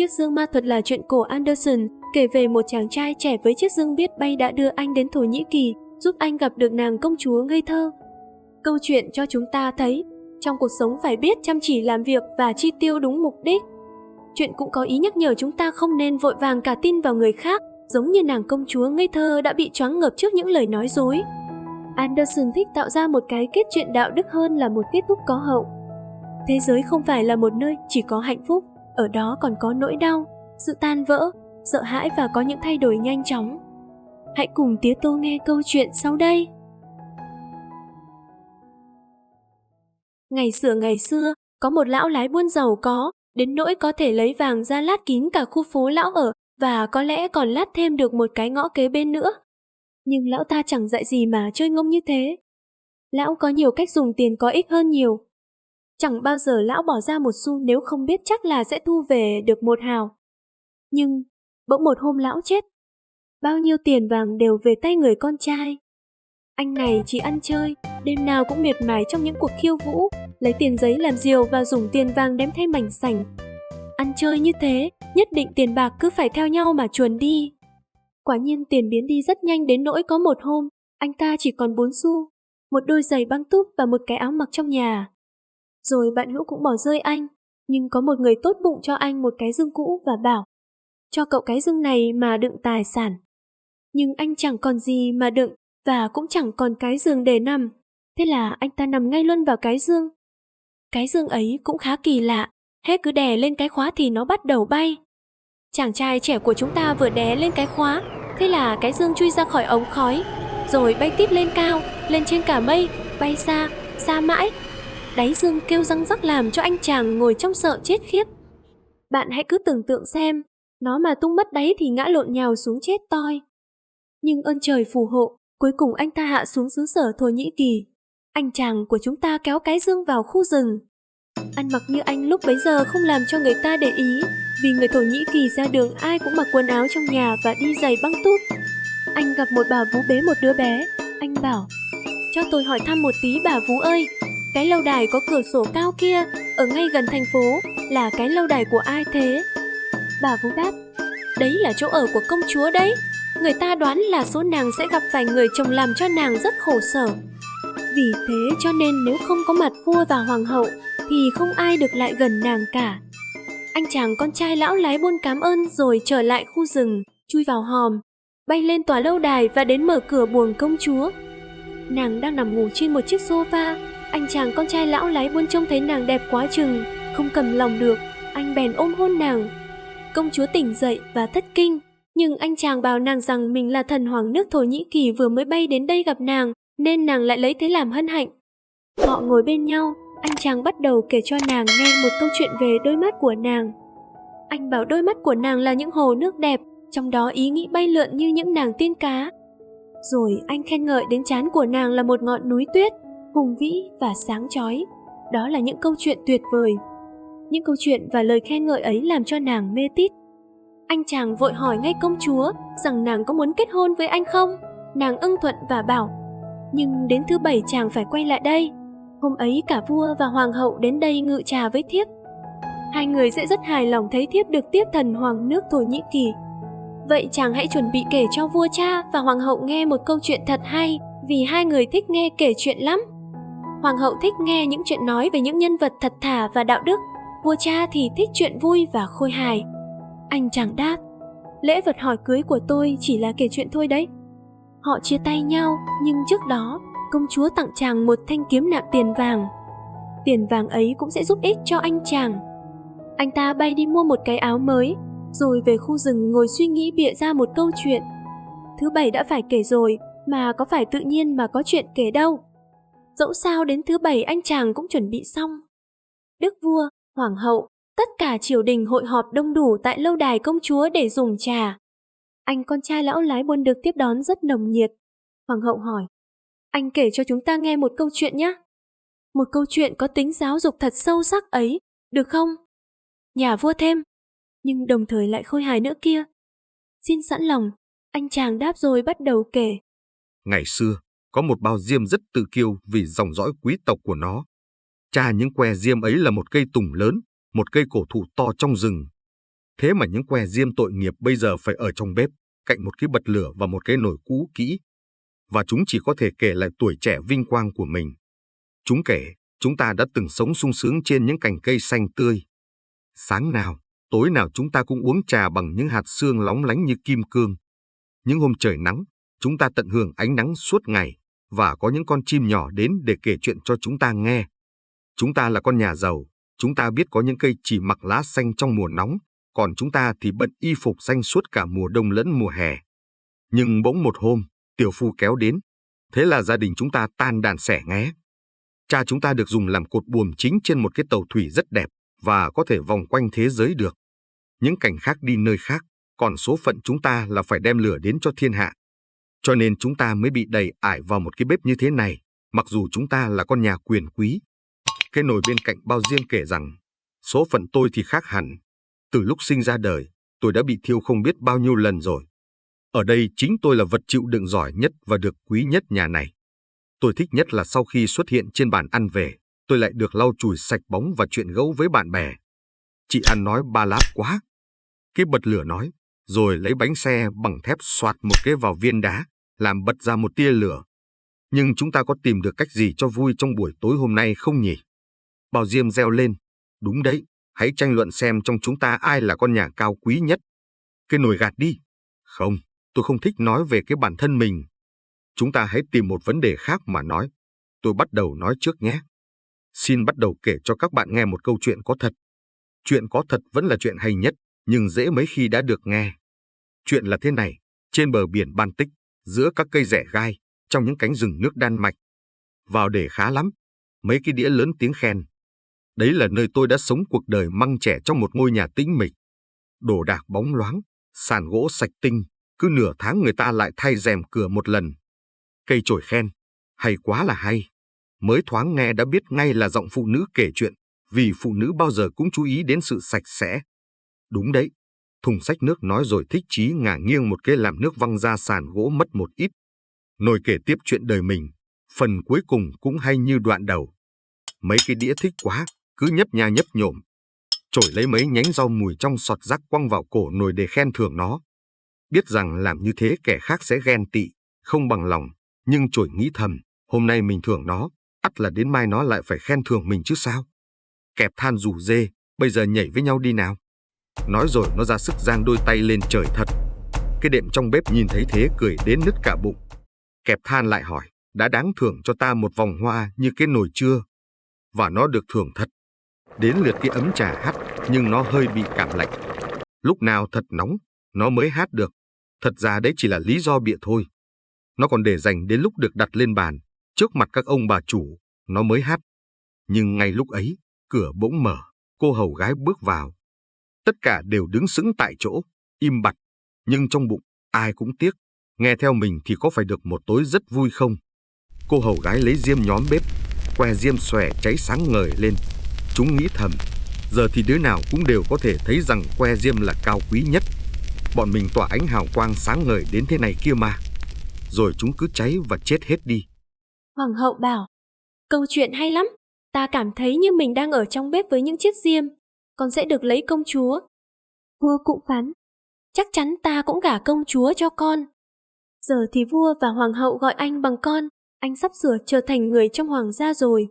Chiếc dương ma thuật là chuyện cổ Andersen, kể về một chàng trai trẻ với chiếc dương biết bay đã đưa anh đến Thổ Nhĩ Kỳ, giúp anh gặp được nàng công chúa ngây thơ. Câu chuyện cho chúng ta thấy, trong cuộc sống phải biết chăm chỉ làm việc và chi tiêu đúng mục đích. Chuyện cũng có ý nhắc nhở chúng ta không nên vội vàng cả tin vào người khác, giống như nàng công chúa ngây thơ đã bị choáng ngợp trước những lời nói dối. Andersen thích tạo ra một cái kết chuyện đạo đức hơn là một kết thúc có hậu. Thế giới không phải là một nơi chỉ có hạnh phúc, ở đó còn có nỗi đau, sự tan vỡ, sợ hãi và có những thay đổi nhanh chóng. Hãy cùng tía Tô nghe câu chuyện sau đây. Ngày xưa, có một lão lái buôn giàu có, đến nỗi có thể lấy vàng ra lát kín cả khu phố lão ở, và có lẽ còn lát thêm được một cái ngõ kế bên nữa. Nhưng lão ta chẳng dạy gì mà chơi ngông như thế. Lão có nhiều cách dùng tiền có ích hơn nhiều. Chẳng bao giờ lão bỏ ra một xu nếu không biết chắc là sẽ thu về được một hào. Nhưng, bỗng một hôm lão chết. Bao nhiêu tiền vàng đều về tay người con trai. Anh này chỉ ăn chơi, đêm nào cũng miệt mài trong những cuộc khiêu vũ, lấy tiền giấy làm diều và dùng tiền vàng đếm thêm mảnh sành. Ăn chơi như thế, nhất định tiền bạc cứ phải theo nhau mà chuồn đi. Quả nhiên tiền biến đi rất nhanh đến nỗi có một hôm, anh ta chỉ còn 4 xu, một đôi giày băng túc và một cái áo mặc trong nhà. Rồi bạn hữu cũng bỏ rơi anh, nhưng có một người tốt bụng cho anh một cái dương cũ và bảo, cho cậu cái dương này mà đựng tài sản. Nhưng anh chẳng còn gì mà đựng, và cũng chẳng còn cái giường để nằm, thế là anh ta nằm ngay luôn vào cái dương. Cái dương ấy cũng khá kỳ lạ, hết cứ đè lên cái khóa thì nó bắt đầu bay. Chàng trai trẻ của chúng ta vừa đè lên cái khóa, thế là cái dương chui ra khỏi ống khói, rồi bay tít lên cao, lên trên cả mây, bay xa, xa mãi. Đáy dương kêu răng rắc làm cho anh chàng ngồi trong sợ chết khiếp. Bạn hãy cứ tưởng tượng xem, nó mà tung mất đáy thì ngã lộn nhào xuống chết toi. Nhưng ơn trời phù hộ, cuối cùng anh ta hạ xuống xứ sở Thổ Nhĩ Kỳ. Anh chàng của chúng ta kéo cái dương vào khu rừng. Ăn mặc như anh lúc bấy giờ không làm cho người ta để ý, vì người Thổ Nhĩ Kỳ ra đường ai cũng mặc quần áo trong nhà và đi giày băng tút. Anh gặp một bà vú bế một đứa bé. Anh bảo, cho tôi hỏi thăm một tí bà vú ơi, cái lâu đài có cửa sổ cao kia, ở ngay gần thành phố, là cái lâu đài của ai thế? Bà vú đáp, đấy là chỗ ở của công chúa đấy. Người ta đoán là số nàng sẽ gặp phải người chồng làm cho nàng rất khổ sở. Vì thế cho nên nếu không có mặt vua và hoàng hậu, thì không ai được lại gần nàng cả. Anh chàng con trai lão lái buôn cảm ơn rồi trở lại khu rừng, chui vào hòm, bay lên tòa lâu đài và đến mở cửa buồng công chúa. Nàng đang nằm ngủ trên một chiếc sofa. Anh chàng con trai lão lái buôn trông thấy nàng đẹp quá chừng, không cầm lòng được, anh bèn ôm hôn nàng. Công chúa tỉnh dậy và thất kinh, nhưng anh chàng bảo nàng rằng mình là thần hoàng nước Thổ Nhĩ Kỳ vừa mới bay đến đây gặp nàng, nên nàng lại lấy thế làm hân hạnh. Họ ngồi bên nhau, anh chàng bắt đầu kể cho nàng nghe một câu chuyện về đôi mắt của nàng. Anh bảo đôi mắt của nàng là những hồ nước đẹp, trong đó ý nghĩ bay lượn như những nàng tiên cá. Rồi anh khen ngợi đến trán của nàng là một ngọn núi tuyết, hùng vĩ và sáng chói. Đó là những câu chuyện tuyệt vời. Những câu chuyện và lời khen ngợi ấy làm cho nàng mê tít. Anh chàng vội hỏi ngay công chúa rằng nàng có muốn kết hôn với anh không? Nàng ưng thuận và bảo, nhưng đến thứ 7 chàng phải quay lại đây. Hôm ấy cả vua và hoàng hậu đến đây ngự trà với thiếp. Hai người sẽ rất hài lòng thấy thiếp được tiếp thần hoàng nước Thổ Nhĩ Kỳ. Vậy chàng hãy chuẩn bị kể cho vua cha và hoàng hậu nghe một câu chuyện thật hay, vì hai người thích nghe kể chuyện lắm. Hoàng hậu thích nghe những chuyện nói về những nhân vật thật thà và đạo đức, vua cha thì thích chuyện vui và khôi hài. Anh chàng đáp, lễ vật hỏi cưới của tôi chỉ là kể chuyện thôi đấy. Họ chia tay nhau, nhưng trước đó, công chúa tặng chàng một thanh kiếm nạm tiền vàng. Tiền vàng ấy cũng sẽ giúp ích cho anh chàng. Anh ta bay đi mua một cái áo mới, rồi về khu rừng ngồi suy nghĩ bịa ra một câu chuyện. Thứ 7 đã phải kể rồi, mà có phải tự nhiên mà có chuyện kể đâu. Dẫu sao đến thứ 7 anh chàng cũng chuẩn bị xong. Đức vua, hoàng hậu, tất cả triều đình hội họp đông đủ tại lâu đài công chúa để dùng trà. Anh con trai lão lái buôn được tiếp đón rất nồng nhiệt. Hoàng hậu hỏi, anh kể cho chúng ta nghe một câu chuyện nhé. Một câu chuyện có tính giáo dục thật sâu sắc ấy, được không? Nhà vua thêm, nhưng đồng thời lại khôi hài nữa kia. Xin sẵn lòng, anh chàng đáp rồi bắt đầu kể. Ngày xưa, có một bao diêm rất tự kiêu vì dòng dõi quý tộc của nó. Cha những que diêm ấy là một cây tùng lớn, một cây cổ thụ to trong rừng. Thế mà những que diêm tội nghiệp bây giờ phải ở trong bếp, cạnh một cái bật lửa và một cái nồi cũ kỹ. Và chúng chỉ có thể kể lại tuổi trẻ vinh quang của mình. Chúng kể, chúng ta đã từng sống sung sướng trên những cành cây xanh tươi. Sáng nào, tối nào chúng ta cũng uống trà bằng những hạt sương lóng lánh như kim cương. Những hôm trời nắng, chúng ta tận hưởng ánh nắng suốt ngày, và có những con chim nhỏ đến để kể chuyện cho chúng ta nghe. Chúng ta là con nhà giàu, chúng ta biết có những cây chỉ mặc lá xanh trong mùa nóng, còn chúng ta thì bận y phục xanh suốt cả mùa đông lẫn mùa hè. Nhưng bỗng một hôm, tiểu phu kéo đến, thế là gia đình chúng ta tan đàn xẻ nghé. Cha chúng ta được dùng làm cột buồm chính trên một cái tàu thủy rất đẹp và có thể vòng quanh thế giới được. Những cảnh khác đi nơi khác, còn số phận chúng ta là phải đem lửa đến cho thiên hạ. Cho nên chúng ta mới bị đày ải vào một cái bếp như thế này, mặc dù chúng ta là con nhà quyền quý. Cái nồi bên cạnh bao diêm kể rằng, số phận tôi thì khác hẳn. Từ lúc sinh ra đời, tôi đã bị thiêu không biết bao nhiêu lần rồi. Ở đây chính tôi là vật chịu đựng giỏi nhất và được quý nhất nhà này. Tôi thích nhất là sau khi xuất hiện trên bàn ăn về, tôi lại được lau chùi sạch bóng và chuyện gẫu với bạn bè. Chị ăn nói ba láp quá. Cái bật lửa nói, rồi lấy bánh xe bằng thép xoạt một cái vào viên đá, làm bật ra một tia lửa. Nhưng chúng ta có tìm được cách gì cho vui trong buổi tối hôm nay không nhỉ? Bao diêm reo lên, đúng đấy, hãy tranh luận xem trong chúng ta ai là con nhà cao quý nhất. Cái nồi gạt đi. Không, tôi không thích nói về cái bản thân mình. Chúng ta hãy tìm một vấn đề khác mà nói. Tôi bắt đầu nói trước nhé. Xin bắt đầu kể cho các bạn nghe một câu chuyện có thật. Chuyện có thật vẫn là chuyện hay nhất, nhưng dễ mấy khi đã được nghe. Chuyện là thế này, trên bờ biển Baltic, giữa các cây rẻ gai, trong những cánh rừng nước Đan Mạch. Vào để khá lắm, mấy cái đĩa lớn tiếng khen. Đấy là nơi tôi đã sống cuộc đời măng trẻ trong một ngôi nhà tĩnh mịch. Đồ đạc bóng loáng, sàn gỗ sạch tinh, cứ nửa tháng người ta lại thay rèm cửa một lần. Cây chổi khen, hay quá là hay. Mới thoáng nghe đã biết ngay là giọng phụ nữ kể chuyện, vì phụ nữ bao giờ cũng chú ý đến sự sạch sẽ. Đúng đấy, thùng xách nước nói rồi thích chí ngả nghiêng một cái làm nước văng ra sàn gỗ mất một ít. Nồi kể tiếp chuyện đời mình, phần cuối cùng cũng hay như đoạn đầu. Mấy cái đĩa thích quá, cứ nhấp nha nhấp nhổm. Chổi lấy mấy nhánh rau mùi trong sọt rác quăng vào cổ nồi để khen thưởng nó. Biết rằng làm như thế kẻ khác sẽ ghen tị, không bằng lòng, nhưng chổi nghĩ thầm, hôm nay mình thưởng nó, ắt là đến mai nó lại phải khen thưởng mình chứ sao. Kẹp than rủ dê, bây giờ nhảy với nhau đi nào. Nói rồi nó ra sức giang đôi tay lên trời thật. Cái đệm trong bếp nhìn thấy thế cười đến nứt cả bụng. Kẹp than lại hỏi, đã đáng thưởng cho ta một vòng hoa như cái nồi chưa? Và nó được thưởng thật. Đến lượt cái ấm trà hát, nhưng nó hơi bị cảm lạnh. Lúc nào thật nóng, nó mới hát được. Thật ra đấy chỉ là lý do bịa thôi. Nó còn để dành đến lúc được đặt lên bàn, trước mặt các ông bà chủ, nó mới hát. Nhưng ngay lúc ấy, cửa bỗng mở, cô hầu gái bước vào. Tất cả đều đứng sững tại chỗ, im bặt. Nhưng trong bụng, ai cũng tiếc, nghe theo mình thì có phải được một tối rất vui không? Cô hầu gái lấy diêm nhóm bếp, que diêm xòe cháy sáng ngời lên. Chúng nghĩ thầm, giờ thì đứa nào cũng đều có thể thấy rằng que diêm là cao quý nhất. Bọn mình tỏa ánh hào quang sáng ngời đến thế này kia mà. Rồi chúng cứ cháy và chết hết đi. Hoàng hậu bảo, câu chuyện hay lắm. Ta cảm thấy như mình đang ở trong bếp với những chiếc diêm. Con sẽ được lấy công chúa. Vua cũng phán, chắc chắn ta cũng gả công chúa cho con. Giờ thì vua và hoàng hậu gọi anh bằng con. Anh sắp sửa trở thành người trong hoàng gia rồi.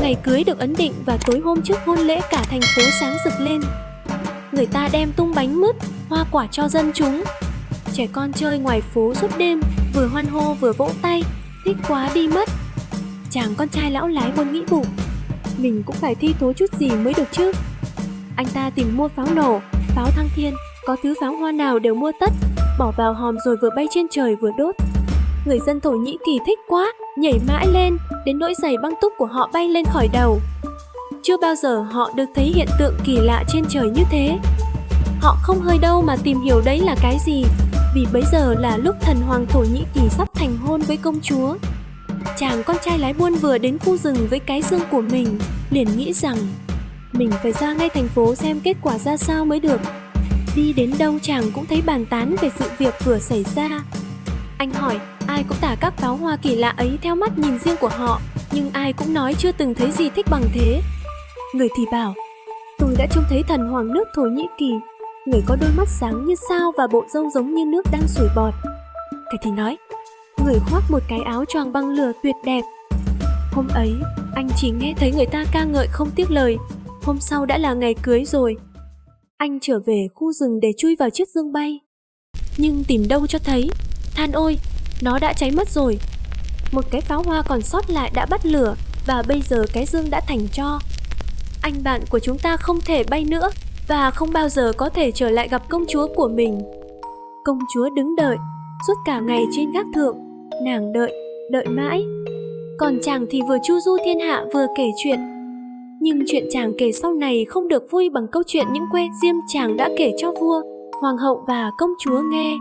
Ngày cưới được ấn định và tối hôm trước hôn lễ cả thành phố sáng rực lên. Người ta đem tung bánh mứt, hoa quả cho dân chúng. Trẻ con chơi ngoài phố suốt đêm, vừa hoan hô vừa vỗ tay, thích quá đi mất. Chàng con trai lão lái buồn nghĩ bụng, mình cũng phải thi thố chút gì mới được chứ. Anh ta tìm mua pháo nổ, pháo thăng thiên, có thứ pháo hoa nào đều mua tất, bỏ vào hòm rồi vừa bay trên trời vừa đốt. Người dân Thổ Nhĩ Kỳ thích quá, nhảy mãi lên, đến nỗi giày băng túc của họ bay lên khỏi đầu. Chưa bao giờ họ được thấy hiện tượng kỳ lạ trên trời như thế. Họ không hơi đâu mà tìm hiểu đấy là cái gì, vì bấy giờ là lúc thần hoàng Thổ Nhĩ Kỳ sắp thành hôn với công chúa. Chàng con trai lái buôn vừa đến khu rừng với cái dương của mình, liền nghĩ rằng mình phải ra ngay thành phố xem kết quả ra sao mới được. Đi đến đâu chàng cũng thấy bàn tán về sự việc vừa xảy ra. Anh hỏi, ai cũng tả các pháo hoa kỳ lạ ấy theo mắt nhìn riêng của họ, nhưng ai cũng nói chưa từng thấy gì thích bằng thế. Người thì bảo, tôi đã trông thấy thần hoàng nước Thổ Nhĩ Kỳ, người có đôi mắt sáng như sao và bộ râu giống như nước đang sủi bọt. Kẻ thì nói, người khoác một cái áo choàng băng lửa tuyệt đẹp. Hôm ấy, anh chỉ nghe thấy người ta ca ngợi không tiếc lời. Hôm sau đã là ngày cưới rồi. Anh trở về khu rừng để chui vào chiếc dương bay. Nhưng tìm đâu cho thấy, than ôi, nó đã cháy mất rồi. Một cái pháo hoa còn sót lại đã bắt lửa và bây giờ cái dương đã thành tro. Anh bạn của chúng ta không thể bay nữa và không bao giờ có thể trở lại gặp công chúa của mình. Công chúa đứng đợi, suốt cả ngày trên gác thượng, nàng đợi, đợi mãi. Còn chàng thì vừa chu du thiên hạ vừa kể chuyện. Nhưng chuyện chàng kể sau này không được vui bằng câu chuyện những que diêm chàng đã kể cho vua, hoàng hậu và công chúa nghe.